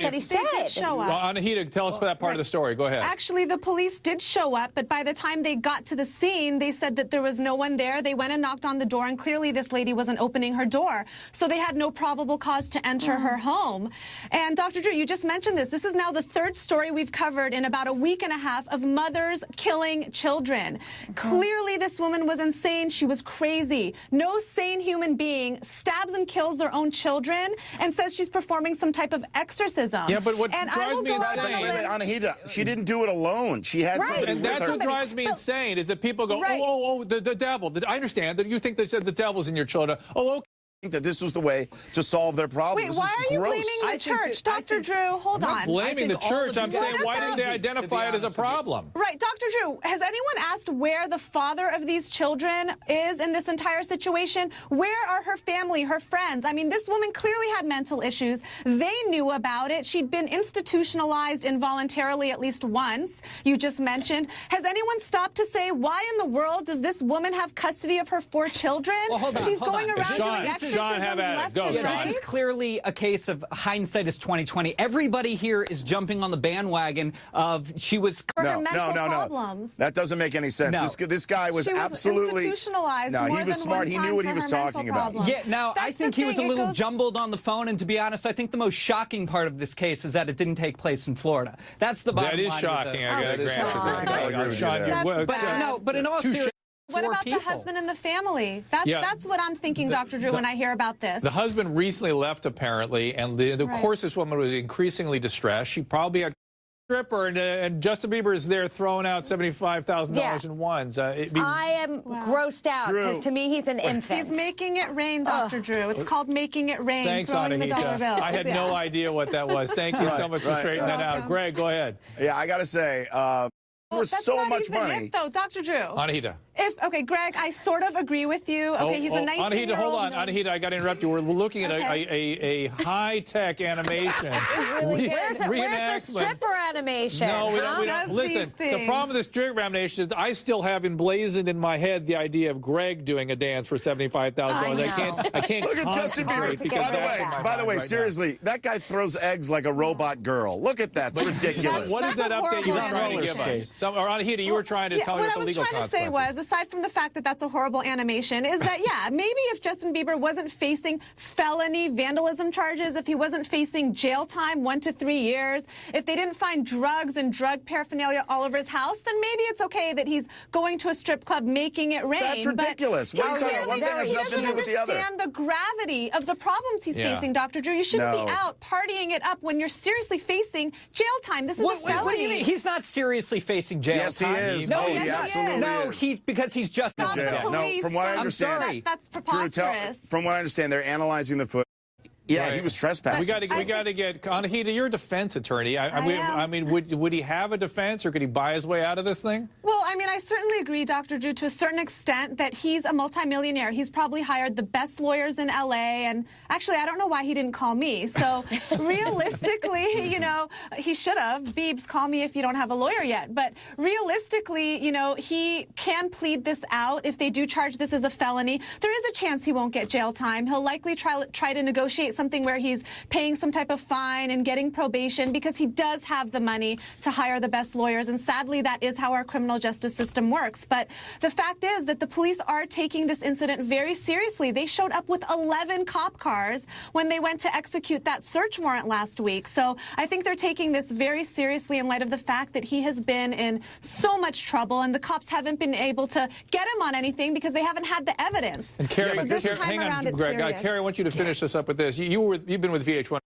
that he said. They did show up. Well, Anahita, tell us that part of the story. Go ahead. Actually, the police did show up, but by the time they got to the scene, they said that there was no one there. They went and knocked on the door, and clearly this lady wasn't opening her door. So they had no probable cause to enter her home. And Dr. Drew, you just mentioned this. This is now the third story we've covered in about a week and a half of mothers killing children. Clearly, this woman was insane. She was crazy. No sane human being stabs and kills their own children and says she's performing some type of exorcism. Yeah, but what drives me insane... Anahita, she didn't do it alone. She had somebody And with that's her. what drives me insane, is that people go, the devil. I understand that you think that the devil's in your children. Oh, okay. That this was the way to solve their problem. Wait, why are you blaming the church? Dr. Drew, hold on. I'm not blaming the church. I'm saying, why didn't they identify it as a problem? Right. Dr. Drew, has anyone asked where the father of these children is in this entire situation? Where are her family, her friends? I mean, this woman clearly had mental issues. They knew about it. She'd been institutionalized involuntarily at least once, you just mentioned. Has anyone stopped to say, why in the world does this woman have custody of her 4 children? Well, hold on, She's hold going on. around doing exorcisms left and right. This is clearly a case of hindsight is 2020. Everybody here is jumping on the bandwagon of she was... No. That doesn't make any sense. No. This guy was absolutely... institutionalized. No, he was smart. He knew what he was talking about. Yeah, now, I think he was a little jumbled on the phone, and to be honest, I think the most shocking part of this case is that it didn't take place in Florida. That's the bottom line. That is shocking. I got to grant. But in all seriousness, what about the husband and the family? That's what I'm thinking, Dr. Drew, when I hear about this. The husband recently left, apparently, and of course this woman was increasingly distressed. She probably had a stripper, and Justin Bieber is there throwing out $75,000 in ones. I am grossed out, because to me he's an infant. He's making it rain, Dr. Drew. It's called making it rain. Thanks, throwing the dollar bill. I had no idea what that was. Thank you so much for straightening that out. Greg, go ahead. Yeah, I got to say, for so much money. Though, Dr. Drew. Anahita. Okay, Greg, I sort of agree with you. Okay, he's a 19-year-old. Anahita, hold on. Anahita, I got to interrupt you. We're looking at a high-tech animation. Where's the stripper animation? No, we don't. Listen, the problem with the stripper animation is I still have emblazoned in my head the idea of Greg doing a dance for $75,000. I can't Look at Justin Bieber. By the way, seriously, that guy throws eggs like a robot girl. Look at that. It's ridiculous. What is that update you were trying to give us? Or Anahita, you were trying to tell me what the legal consequences. What I was trying to say was, aside from the fact that that's a horrible animation, is that, yeah, maybe if Justin Bieber wasn't facing felony vandalism charges, if he wasn't facing jail time 1 to 3 years, if they didn't find drugs and drug paraphernalia all over his house, then maybe it's okay that he's going to a strip club making it rain. That's ridiculous. One thing has nothing to do with the other. He doesn't understand the gravity of the problems he's facing, Dr. Drew. You shouldn't be out partying it up when you're seriously facing jail time. This is a felony. What do you mean? He's not seriously facing jail time. Yes, he is. No, he absolutely is. Because he's just in jail. No, from what I understand, that's preposterous. Drew, from what I understand, they're analyzing the footage. Yeah, he was trespassing. We got to get Anahita. You're a defense attorney. I mean, would he have a defense, or could he buy his way out of this thing? Well, I mean, I certainly agree, Dr. Drew, to a certain extent that he's a multimillionaire. He's probably hired the best lawyers in L.A. And actually, I don't know why he didn't call me. So realistically, you know, he should have. Biebs, call me if you don't have a lawyer yet. But realistically, you know, he can plead this out. If they do charge this as a felony, there is a chance he won't get jail time. He'll likely try to negotiate something where he's paying some type of fine and getting probation, because he does have the money to hire the best lawyers. And sadly, that is how our criminal justice system works. But the fact is that the police are taking this incident very seriously. They showed up with 11 cop cars when they went to execute that search warrant last week. So I think they're taking this very seriously in light of the fact that he has been in so much trouble, and the cops haven't been able to get him on anything because they haven't had the evidence. And Carrie, so this time hang around, on, it's Greg. serious. Carrie, I want you to finish this up with this. You've been with VH1